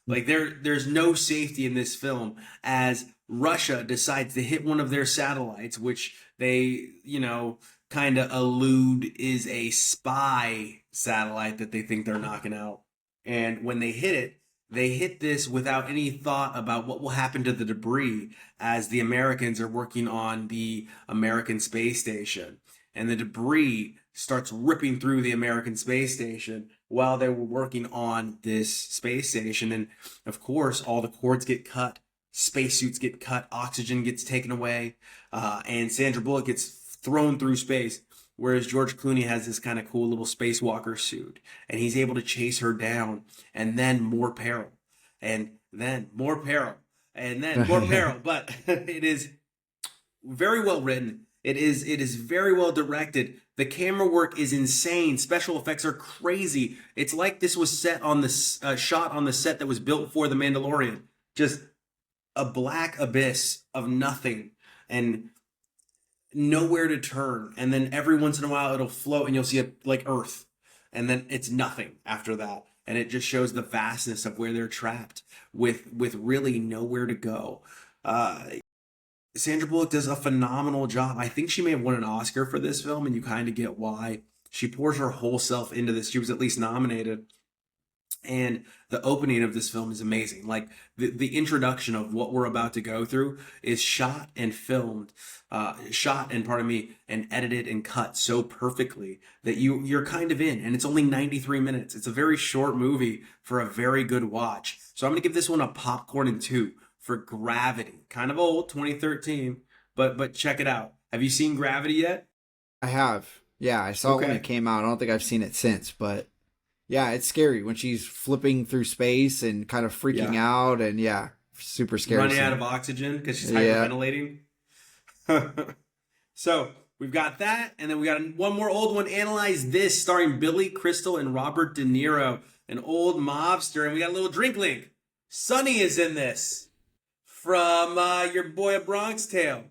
Like there's no safety in this film as Russia decides to hit one of their satellites, which they, you know, kind of allude is a spy satellite that they think they're knocking out. And when they hit this without any thought about what will happen to the debris as the Americans are working on the American space station. And the debris starts ripping through the American space station while they were working on this space station. And of course, all the cords get cut. spacesuits get cut, oxygen gets taken away, and Sandra Bullock gets thrown through space. Whereas George Clooney has this kind of cool little spacewalker suit, and he's able to chase her down, and then more peril, and then more peril, and then more peril. But it is very well written. It is very well directed. The camera work is insane. Special effects are crazy. It's like this was set on the shot on the set that was built for The Mandalorian. Just a black abyss of nothing and nowhere to turn. And then every once in a while it'll float and you'll see it like Earth. And then it's nothing after that. And it just shows the vastness of where they're trapped with really nowhere to go. Sandra Bullock does a phenomenal job. I think she may have won an Oscar for this film, and you kind of get why. She pours her whole self into this. She was at least nominated. And the opening of this film is amazing. Like the introduction of what we're about to go through is shot and filmed, and edited and cut so perfectly that you're kind of in. And it's only 93 minutes. It's a very short movie for a very good watch. So I'm going to give this one a popcorn and 2 for Gravity. Kind of old, 2013, but check it out. Have you seen Gravity yet? I have. Yeah, I saw it when it came out. I don't think I've seen it since, but yeah, it's scary when she's flipping through space and kind of freaking out, and super scary. Running out of oxygen because she's hyperventilating. So we've got that, and then we got one more old one, Analyze This, starring Billy Crystal and Robert De Niro, an old mobster, and we got a little drink link. Sonny is in this from your boy A Bronx Tale.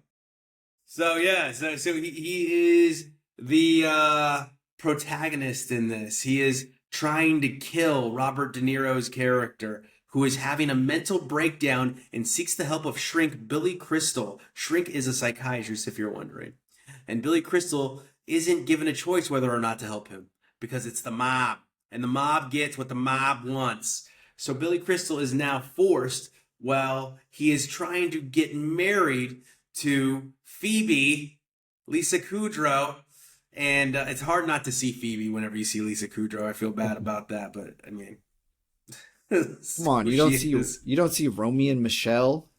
So so he is the protagonist in this. He is trying to kill Robert De Niro's character, who is having a mental breakdown and seeks the help of Shrink Billy Crystal. Shrink is a psychiatrist, if you're wondering. And Billy Crystal isn't given a choice whether or not to help him, because it's the mob, and the mob gets what the mob wants. So Billy Crystal is now forced, while he is trying to get married to Phoebe, Lisa Kudrow. And it's hard not to see Phoebe whenever you see Lisa Kudrow. I feel bad about that, but I mean, come on, you don't see Romy and Michelle?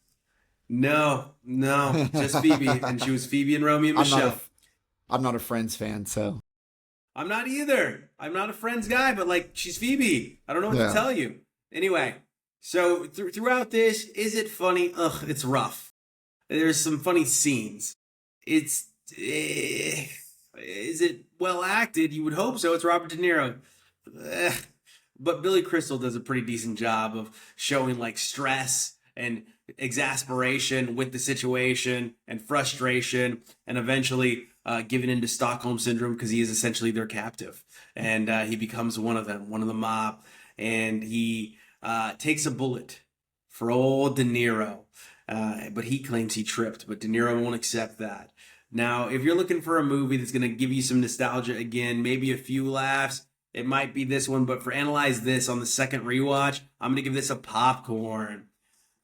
No, just Phoebe, and she was Phoebe and Romy and Michelle. I'm not a Friends fan, so I'm not either. I'm not a Friends guy, but like, she's Phoebe. I don't know what to tell you. Anyway, so throughout this, is it funny? Ugh, it's rough. There's some funny scenes. Is it well acted? You would hope so. It's Robert De Niro. But Billy Crystal does a pretty decent job of showing like stress and exasperation with the situation and frustration, and eventually giving into Stockholm Syndrome, because he is essentially their captive. And he becomes one of them, one of the mob. And he takes a bullet for old De Niro. But he claims he tripped, but De Niro won't accept that. Now, if you're looking for a movie that's going to give you some nostalgia again, maybe a few laughs, it might be this one. But for Analyze This on the second rewatch, I'm going to give this a popcorn.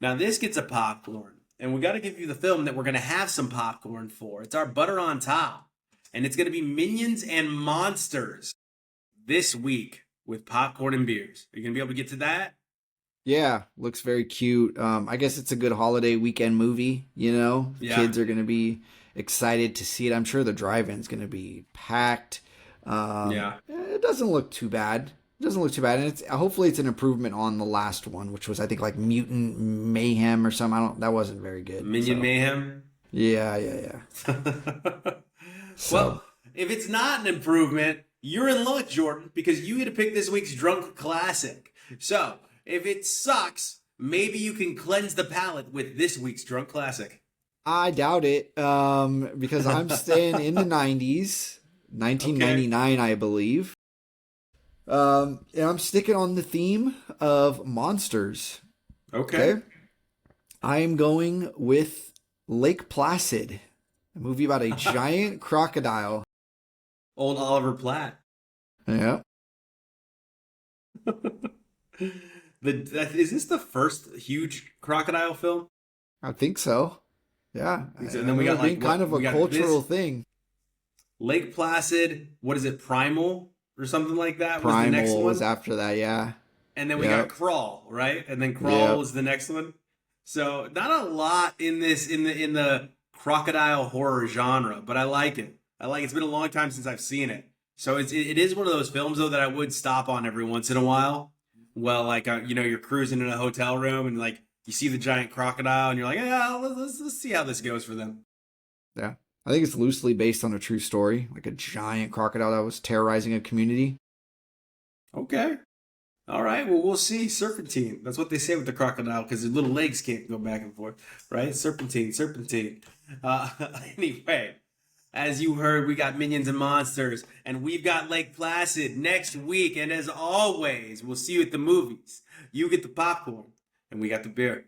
Now, this gets a popcorn, and we got to give you the film that we're going to have some popcorn for. It's our butter on top, and it's going to be Minions and Monsters this week with popcorn and beers. Are you going to be able to get to that? Yeah, looks very cute. I guess it's a good holiday weekend movie, you know? Kids are going to be excited to see it. I'm sure the drive-in's going to be packed. It doesn't look too bad. And hopefully it's an improvement on the last one, which was, I think, like Mutant Mayhem or something. That wasn't very good. Minion Mayhem? Yeah. Well, if it's not an improvement, you're in luck, Jordan, because you get to pick this week's drunk classic. So, if it sucks, maybe you can cleanse the palate with this week's drunk classic. I doubt it, because I'm staying in the 90s, 1999, I believe. And I'm sticking on the theme of monsters. Okay. I am going with Lake Placid, a movie about a giant crocodile. Old Oliver Platt. Yeah. Is this the first huge crocodile film? I think so. Yeah. And then we got like kind of a cultural thing. Lake Placid, what is it, Primal or something like that? Primal was the next one. Was after that, yeah. And then we got Crawl, right? And then Crawl was the next one. So not a lot in this in the crocodile horror genre, but I like it. I like it. It's been a long time since I've seen it. So it is one of those films though that I would stop on every once in a while. Well, like you're cruising in a hotel room and like you see the giant crocodile and you're like, yeah, let's see how this goes for them. Yeah. I think it's loosely based on a true story, like a giant crocodile that was terrorizing a community. Okay. All right. Well, we'll see. Serpentine. That's what they say with the crocodile because their little legs can't go back and forth, right? Serpentine, serpentine. Uh, anyway, as you heard, we got Minions and Monsters, and we've got Lake Placid next week. And as always, we'll see you at the movies. You get the popcorn, and we got the beer.